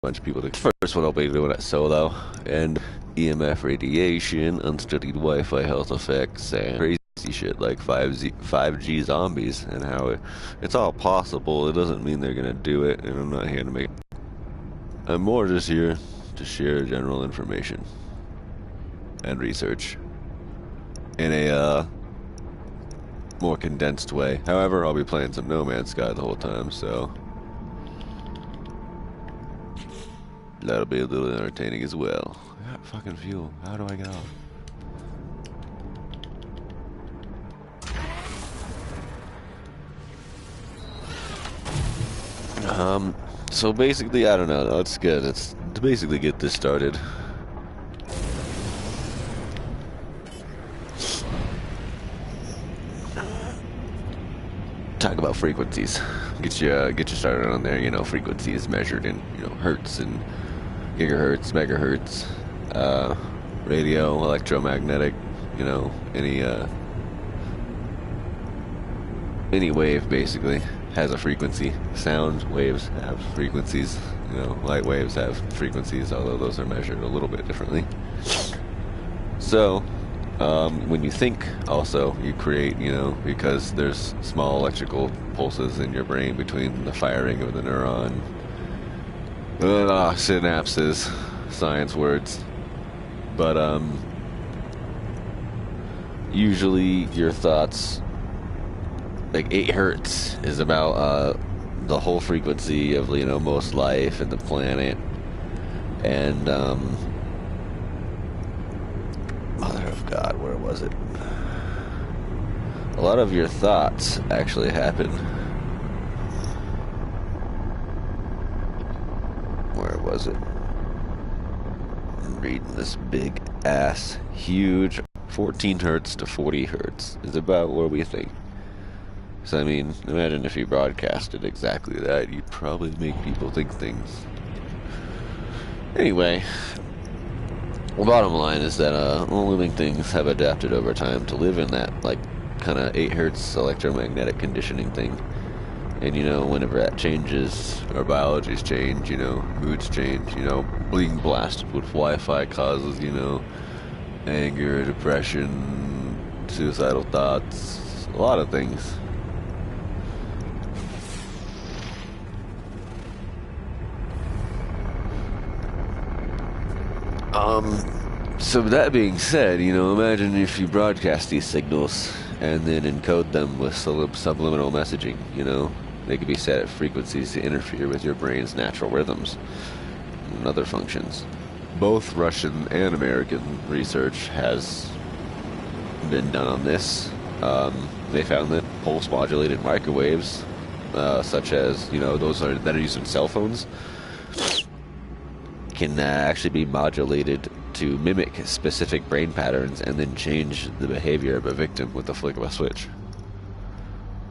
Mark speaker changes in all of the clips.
Speaker 1: bunch of people. The first one I'll be doing it solo, and EMF radiation, unstudied Wi-Fi health effects, and crazy shit like 5G zombies, and how it's all possible. It doesn't mean they're gonna do it, and I'm not here to make. I'm more just here to share general information and research in a more condensed way. However, I'll be playing some No Man's Sky the whole time, so that'll be a little entertaining as well. I got fucking fuel. How do I get off? So basically, I don't know. That's good. It's to basically get this started. Talk about frequencies. Get you started on there. You know, frequencies measured in hertz and gigahertz, megahertz, radio, electromagnetic. You know, any wave basically has a frequency. Sound waves have frequencies. You know, light waves have frequencies, although those are measured a little bit differently. So, when you think, also, you create, because there's small electrical pulses in your brain between the firing of the neuron. Synapses, science words. But, usually your thoughts, like 8 hertz is about, the whole frequency of, most life in the planet. And, Mother of God, where was it? A lot of your thoughts actually happen. Where was it? I'm reading this big ass, huge 14 hertz to 40 hertz is about where we think. So, I mean, imagine if you broadcasted exactly that, you'd probably make people think things. Anyway, the bottom line is that all living things have adapted over time to live in that, kind of 8 hertz electromagnetic conditioning thing. And, whenever that changes, our biologies change, moods change, being blasted with Wi-Fi causes, anger, depression, suicidal thoughts, a lot of things. So that being said, imagine if you broadcast these signals and then encode them with subliminal messaging, They could be set at frequencies to interfere with your brain's natural rhythms and other functions. Both Russian and American research has been done on this. They found that pulse-modulated microwaves, such as, those that are used in cell phones, can actually be modulated to mimic specific brain patterns and then change the behavior of a victim with the flick of a switch.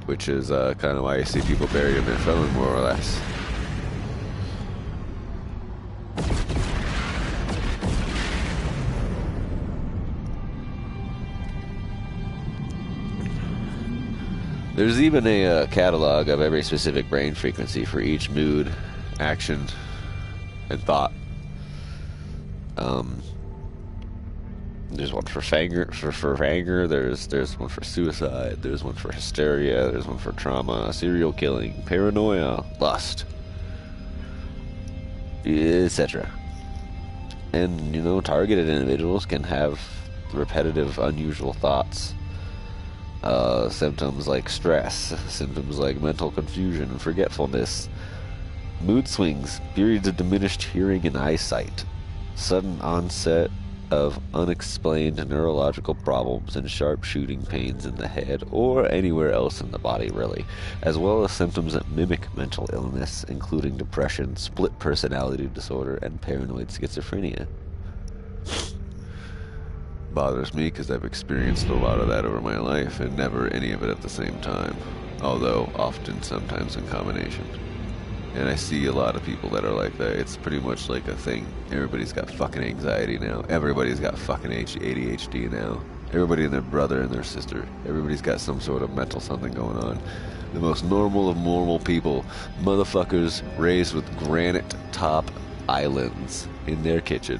Speaker 1: Which is kind of why you see people buried in their phone, more or less. There's even a catalog of every specific brain frequency for each mood, action, and thought. There's one for anger, there's one for suicide, there's one for hysteria, there's one for trauma, serial killing, paranoia, lust, etc. And, targeted individuals can have repetitive, unusual thoughts. Symptoms like stress, symptoms like mental confusion and forgetfulness, mood swings, periods of diminished hearing and eyesight, sudden onset of unexplained neurological problems and sharp shooting pains in the head or anywhere else in the body, really, as well as symptoms that mimic mental illness, including depression, split personality disorder, and paranoid schizophrenia. Bothers me because I've experienced a lot of that over my life and never any of it at the same time, although often sometimes in combination. And I see a lot of people that are like that. It's pretty much like a thing. Everybody's got fucking anxiety now. Everybody's got fucking ADHD now. Everybody and their brother and their sister. Everybody's got some sort of mental something going on. The most normal of normal people. Motherfuckers raised with granite top islands in their kitchen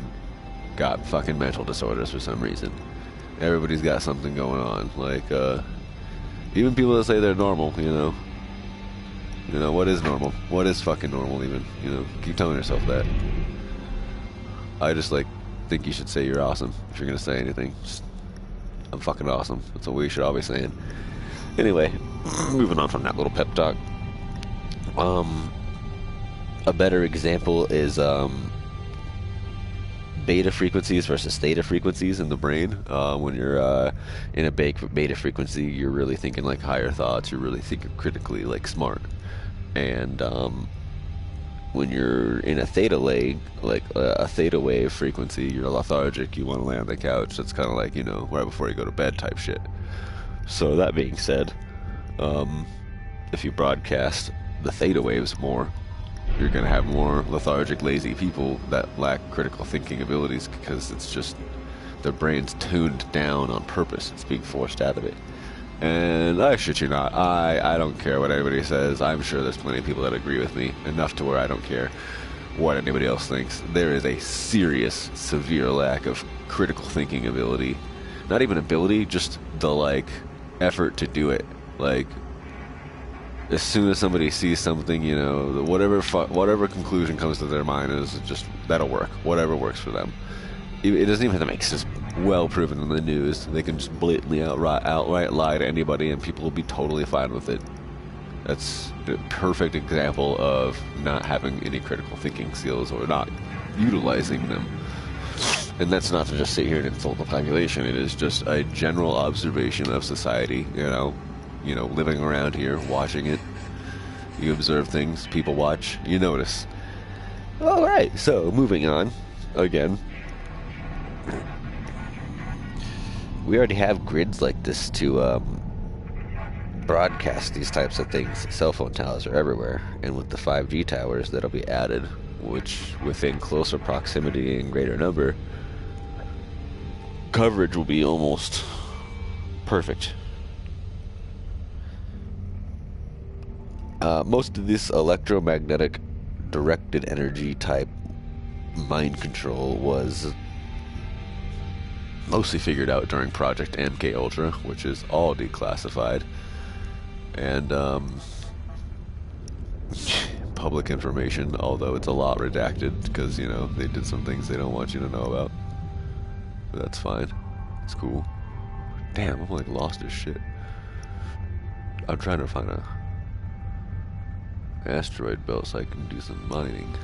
Speaker 1: got fucking mental disorders for some reason. Everybody's got something going on. Like, even people that say they're normal, you know. You know, what is normal? What is fucking normal even? You know, keep telling yourself that. I just, like, think you should say you're awesome if you're gonna say anything. Just, I'm fucking awesome. That's what we should all be saying. Anyway, moving on from that little pep talk. A better example is, beta frequencies versus theta frequencies in the brain. When you're in a beta frequency, you're really thinking like higher thoughts. You're really thinking critically, like smart. And when you're in a theta wave frequency, you're lethargic. You want to lay on the couch. That's kind of like, you know, right before you go to bed type shit. So that being said, if you broadcast the theta waves more, you're going to have more lethargic, lazy people that lack critical thinking abilities because it's just their brain's tuned down on purpose. It's being forced out of it. And I shit you not, I don't care what anybody says. I'm sure there's plenty of people that agree with me, enough to where I don't care what anybody else thinks. There is a serious, severe lack of critical thinking ability. Not even ability, just the, like, effort to do it. Like, as soon as somebody sees something, you know, whatever conclusion comes to their mind is just, that'll work. Whatever works for them. It doesn't even have to make sense. Well proven in the news. They can just blatantly outright lie to anybody and people will be totally fine with it. That's a perfect example of not having any critical thinking skills or not utilizing them. And that's not to just sit here and insult the population. It is just a general observation of society, you know, living around here, watching it. You observe things, people watch, you notice. Alright, so moving on. Again, we already have grids like this to broadcast these types of things. Cell phone towers are everywhere, and with the 5G towers that'll be added, which within closer proximity and greater number, coverage will be almost perfect. Most of this electromagnetic directed energy type mind control was mostly figured out during Project MK Ultra, which is all declassified and public information, although it's a lot redacted because, you know, they did some things they don't want you to know about. But that's fine. It's cool. Damn, I'm like lost as shit. I'm trying to find a asteroid belt so I can do some mining.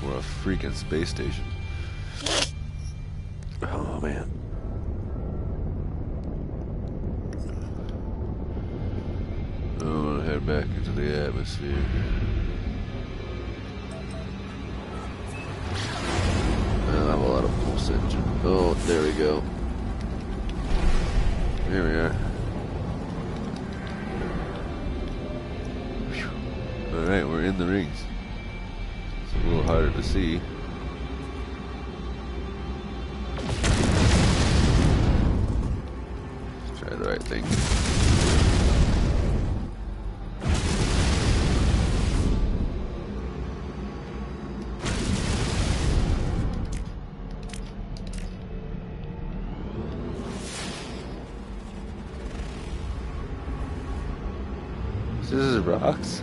Speaker 1: Or a freaking space station. Oh man. I want to head back into the atmosphere. I have a lot of pulse engine. Oh, there we go. Here we are. Alright, we're in the rings. It's a little harder to see. Let's try the right thing. This is rocks.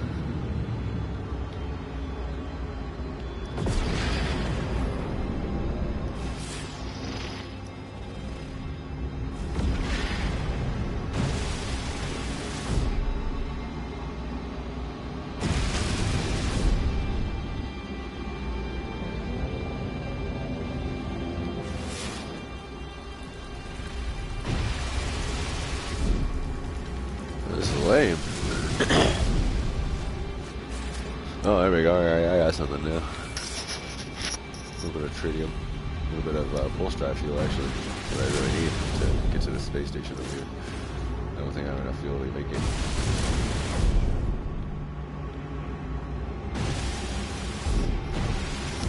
Speaker 1: This is lame. Oh, there we go. I got something now. A little bit of tritium. A little bit of pulse drive fuel, actually. What I really need to get to the space station over here. I don't think I have enough fuel to make it.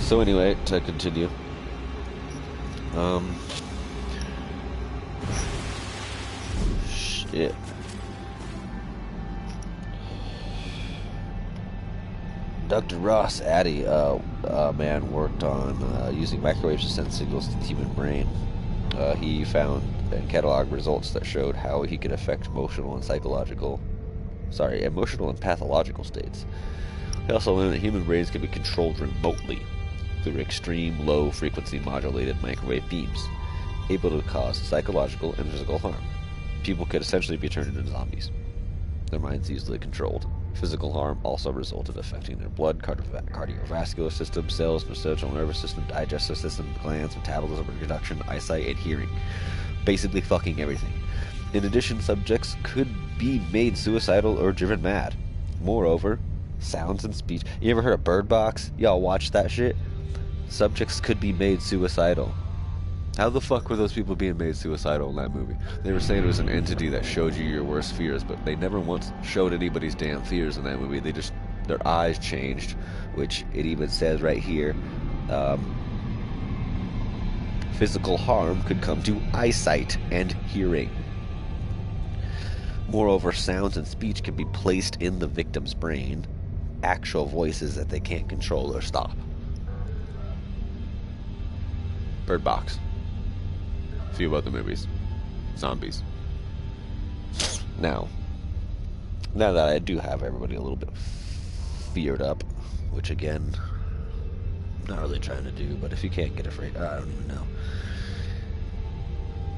Speaker 1: So anyway, to continue. Shit. Dr. Ross Addy, man, worked on using microwaves to send signals to the human brain. He found and cataloged results that showed how he could affect emotional and pathological states. He also learned that human brains can be controlled remotely through extreme low-frequency modulated microwave beams, able to cause psychological and physical harm. People could essentially be turned into zombies. Their minds easily controlled. Physical harm also resulted affecting their blood, cardiovascular system, cells, central nervous system, digestive system, glands, metabolism, reproduction, eyesight, and hearing. Basically fucking everything. In addition, subjects could be made suicidal or driven mad. Moreover, sounds and speech. You ever heard of Bird Box? Y'all watch that shit? Subjects could be made suicidal. How the fuck were those people being made suicidal in that movie? They were saying it was an entity that showed you your worst fears, but they never once showed anybody's damn fears in that movie. They just, their eyes changed, which it even says right here, physical harm could come to eyesight and hearing. Moreover, sounds and speech can be placed in the victim's brain, actual voices that they can't control or stop. Bird Box. Few other movies. Zombies. Now that I do have everybody a little bit feared up, which again, I'm not really trying to do, but if you can't get afraid, I don't even know.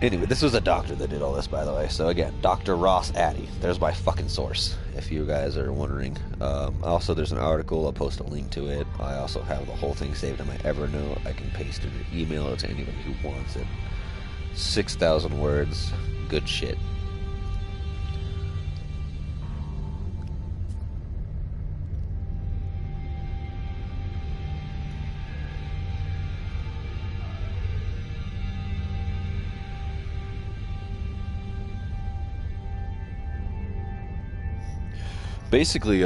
Speaker 1: Anyway, this was a doctor that did all this, by the way. So again, Dr. Ross Addy. There's my fucking source, if you guys are wondering. Also, there's an article. I'll post a link to it. I also have the whole thing saved in my Evernote. I can paste it or email it to anybody who wants it. 6,000 words. Good shit. Basically,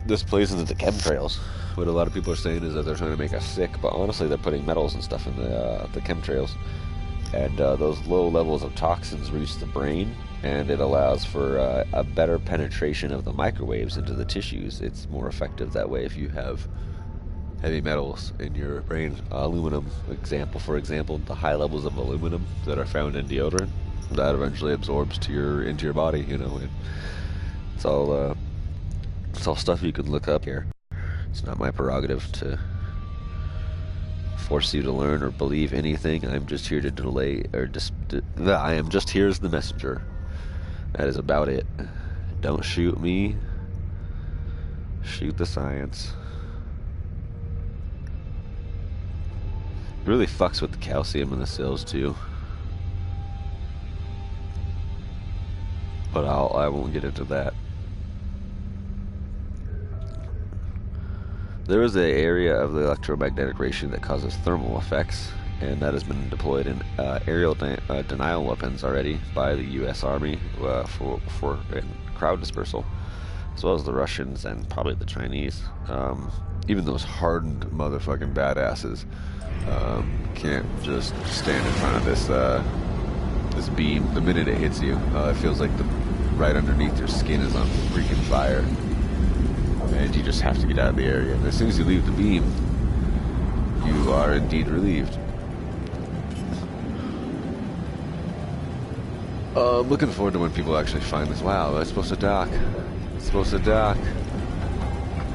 Speaker 1: this plays into the chemtrails. What a lot of people are saying is that they're trying to make us sick, but honestly, they're putting metals and stuff in the chemtrails. And those low levels of toxins reach the brain, and it allows for a better penetration of the microwaves into the tissues. It's more effective that way if you have heavy metals in your brain. Aluminum, for example, the high levels of aluminum that are found in deodorant, that eventually absorbs into your body. You know, it's all stuff you can look up here. It's not my prerogative to force you to learn or believe anything. I'm just here to I am just here as the messenger. That is about it. Don't shoot me. Shoot the science. It really fucks with the calcium in the cells too. But I won't get into that. There is an area of the electromagnetic radiation that causes thermal effects, and that has been deployed in aerial denial weapons already by the U.S. Army for crowd dispersal, as well as the Russians and probably the Chinese. Even those hardened motherfucking badasses can't just stand in front of this beam. The minute it hits you, it feels like right underneath your skin is on freaking fire. And you just have to get out of the area. And as soon as you leave the beam, you are indeed relieved. I'm looking forward to when people actually find this. Wow, it's supposed to dock. It's supposed to dock.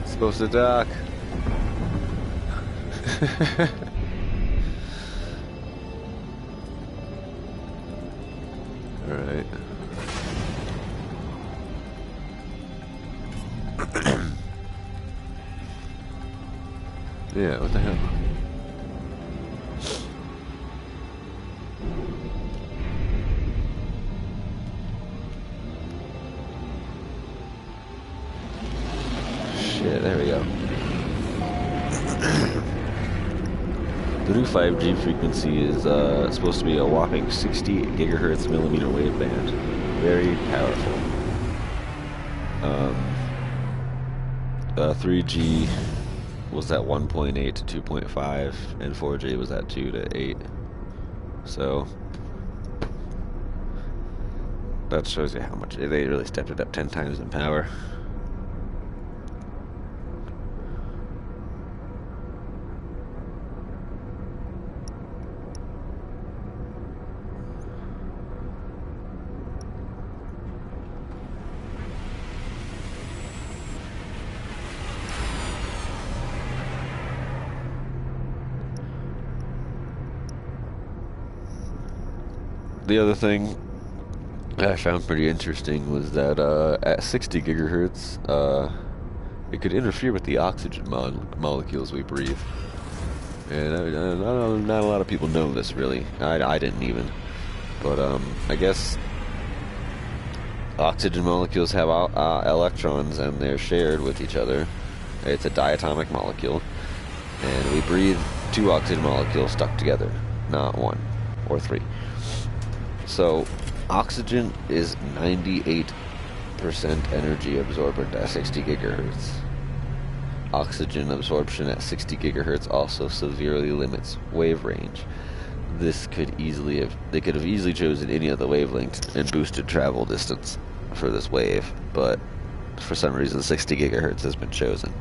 Speaker 1: It's supposed to dock. Alright. Yeah, what the hell? Shit, there we go. The new 5G frequency is supposed to be a whopping 60 gigahertz millimeter wave band. Very powerful. 3G was at 1.8 to 2.5, and 4G was at 2 to 8. So that shows you how much they really stepped it up 10 times in power. The other thing I found pretty interesting was that at 60 gigahertz, it could interfere with the oxygen molecules we breathe. And not a lot of people know this, really. I didn't even. But I guess oxygen molecules have electrons, and they're shared with each other. It's a diatomic molecule, and we breathe two oxygen molecules stuck together, not one or three. So oxygen is 98% energy absorbent at 60 gigahertz. Oxygen absorption at 60 gigahertz also severely limits wave range. They could have easily chosen any other wavelength and boosted travel distance for this wave, but for some reason 60 gigahertz has been chosen.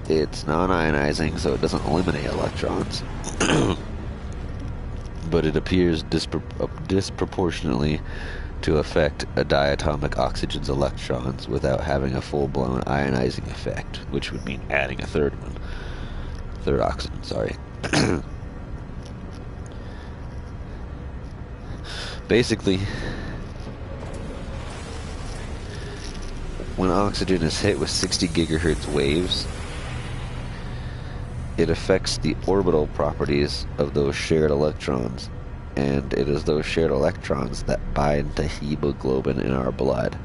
Speaker 1: It's non-ionizing, so it doesn't eliminate electrons, but it appears disproportionately to affect a diatomic oxygen's electrons without having a full-blown ionizing effect, which would mean adding a third oxygen, sorry. Basically, when oxygen is hit with 60 gigahertz waves, it affects the orbital properties of those shared electrons, and it is those shared electrons that bind to hemoglobin in our blood.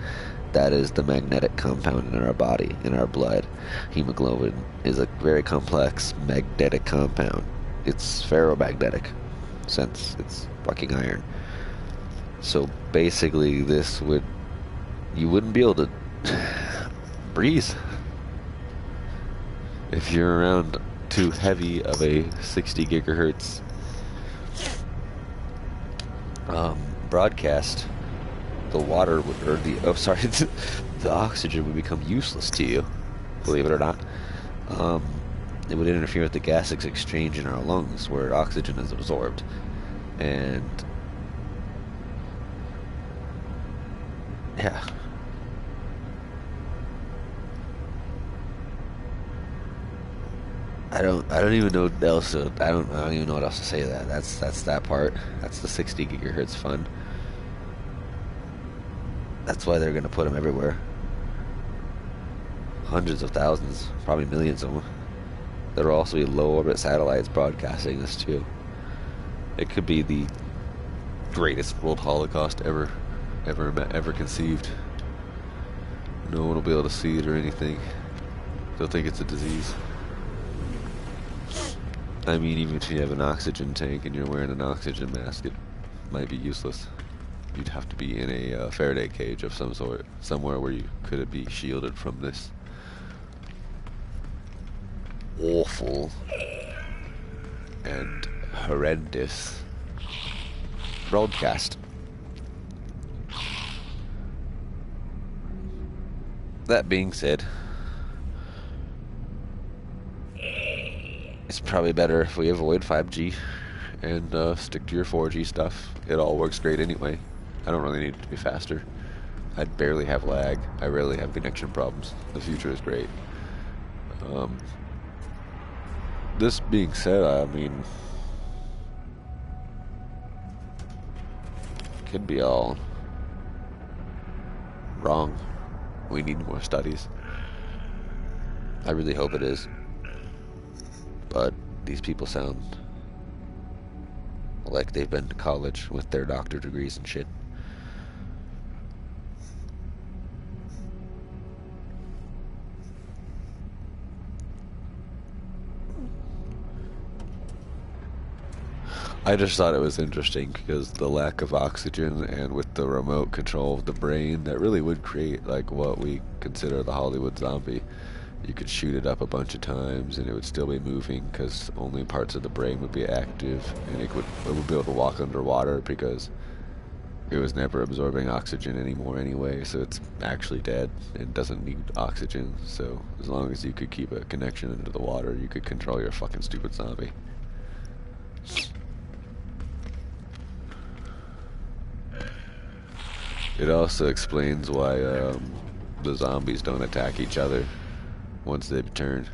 Speaker 1: That is the magnetic compound in our body, in our blood. Hemoglobin is a very complex magnetic compound. It's ferromagnetic, since it's fucking iron. So basically you wouldn't be able to breathe if you're around too heavy of a 60 gigahertz broadcast. The water would, or the oxygen would become useless to you, believe it or not. It would interfere with the gas exchange in our lungs where oxygen is absorbed, and yeah. I don't even know what else to, I don't even know what else to say to that. That's that part. That's the 60 gigahertz fun. That's why they're gonna put them everywhere. Hundreds of thousands, probably millions of them. There will also be low orbit satellites broadcasting this too. It could be the greatest world holocaust ever conceived. No one will be able to see it or anything. They'll think it's a disease. I mean, even if you have an oxygen tank and you're wearing an oxygen mask, it might be useless. You'd have to be in a Faraday cage of some sort, somewhere where you could be shielded from this awful and horrendous broadcast. That being said, it's probably better if we avoid 5G and stick to your 4G stuff. It all works great anyway. I don't really need it to be faster. I barely have lag. I rarely have connection problems. The future is great. This being said, I mean, could be all wrong. We need more studies. I really hope it is. But these people sound like they've been to college with their doctor degrees and shit. I just thought it was interesting because the lack of oxygen, and with the remote control of the brain, that really would create like what we consider the Hollywood zombie. You could shoot it up a bunch of times and it would still be moving because only parts of the brain would be active, and it would be able to walk underwater because it was never absorbing oxygen anymore anyway, so it's actually dead and doesn't need oxygen. So as long as you could keep a connection into the water, you could control your fucking stupid zombie. It also explains why the zombies don't attack each other once they've turned.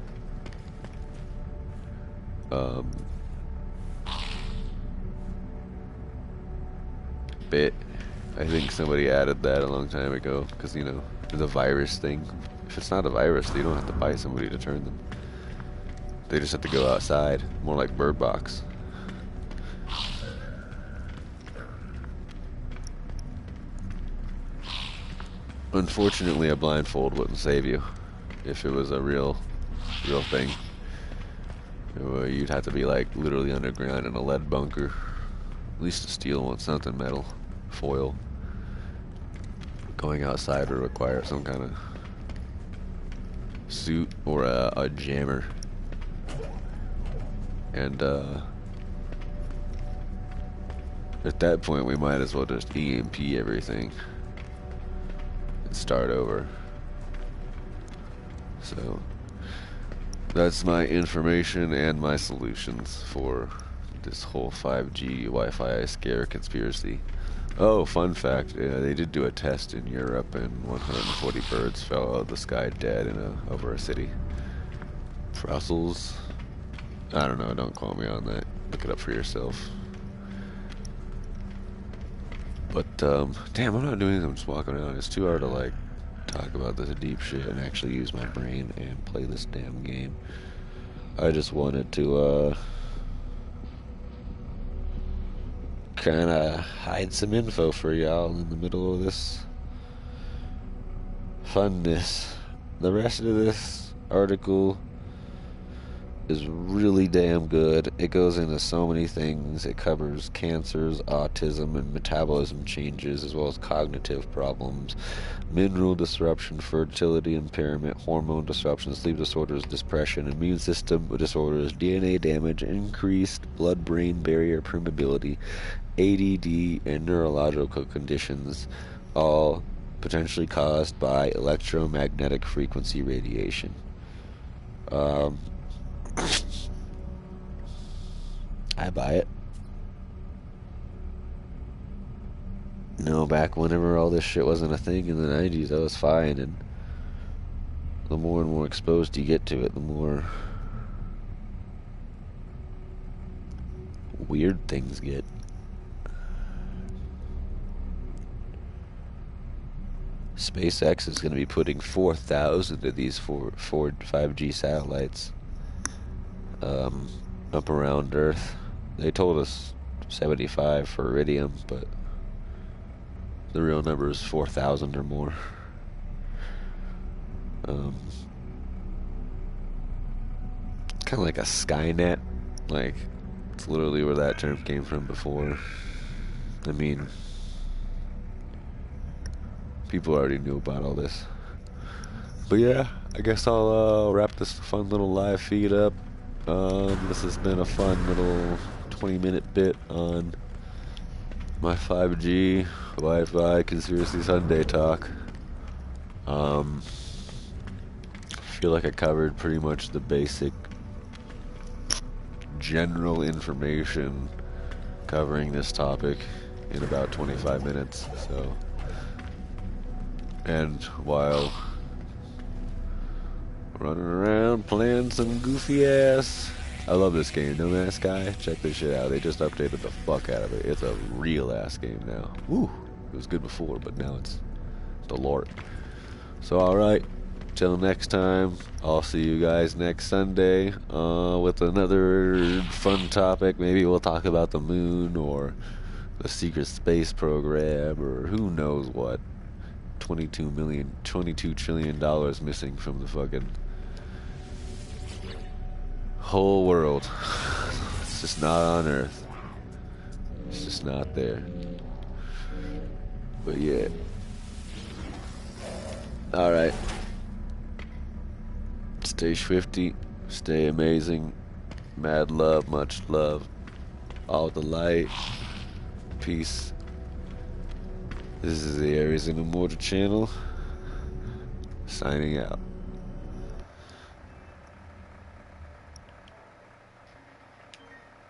Speaker 1: bit. I think somebody added that a long time ago, because, you know, the virus thing. If it's not a virus, you don't have to buy somebody to turn them. They just have to go outside, more like Bird Box. Unfortunately, a blindfold wouldn't save you if it was a real thing. You'd have to be like literally underground in a lead bunker. At least a steel one, something metal, foil. Going outside would require some kind of suit or a jammer. And at that point we might as well just EMP everything and start over. So that's my information and my solutions for this whole 5G Wi-Fi scare conspiracy. Oh, fun fact, they did do a test in Europe and 140 birds fell out of the sky dead over a city. Brussels? I don't know, don't quote me on that. Look it up for yourself. But, damn, I'm not doing anything, I'm just walking around. It's too hard to, like, talk about this deep shit and actually use my brain and play this damn game. I just wanted to, kinda hide some info for y'all in the middle of this funness. The rest of this article is really damn good. It goes into so many things. It covers cancers, autism, and metabolism changes, as well as cognitive problems, mineral disruption, fertility impairment, hormone disruption, sleep disorders, depression, immune system disorders, DNA damage, increased blood-brain barrier permeability, ADD, and neurological conditions, all potentially caused by electromagnetic frequency radiation. I buy it. No, back whenever all this shit wasn't a thing in the 90s, that was fine, and the more and more exposed you get to it, the more weird things get. SpaceX is going to be putting 4,000 of these 5G satellites up around Earth. They told us 75 for Iridium, but the real number is 4,000 or more. Kind of like a Skynet. Like, it's literally where that term came from before. I mean, people already knew about all this. But yeah, I guess I'll wrap this fun little live feed up. This has been a fun little 20-minute bit on my 5G Wi-Fi conspiracy Sunday talk. I feel like I covered pretty much the basic general information covering this topic in about 25 minutes. So, and while running around playing some goofy ass, I love this game, No Man's Sky. Check this shit out. They just updated the fuck out of it. It's a real ass game now. Woo! It was good before, but now it's the Lord. So alright, till next time, I'll see you guys next Sunday with another fun topic. Maybe we'll talk about the moon or the secret space program or who knows what. $22 trillion missing from the fucking whole world. It's just not on Earth. It's just not there. But yeah. Alright. Stay swifty. Stay amazing. Mad love, much love. All the light. Peace. This is the Aries Inamorta channel. Signing out.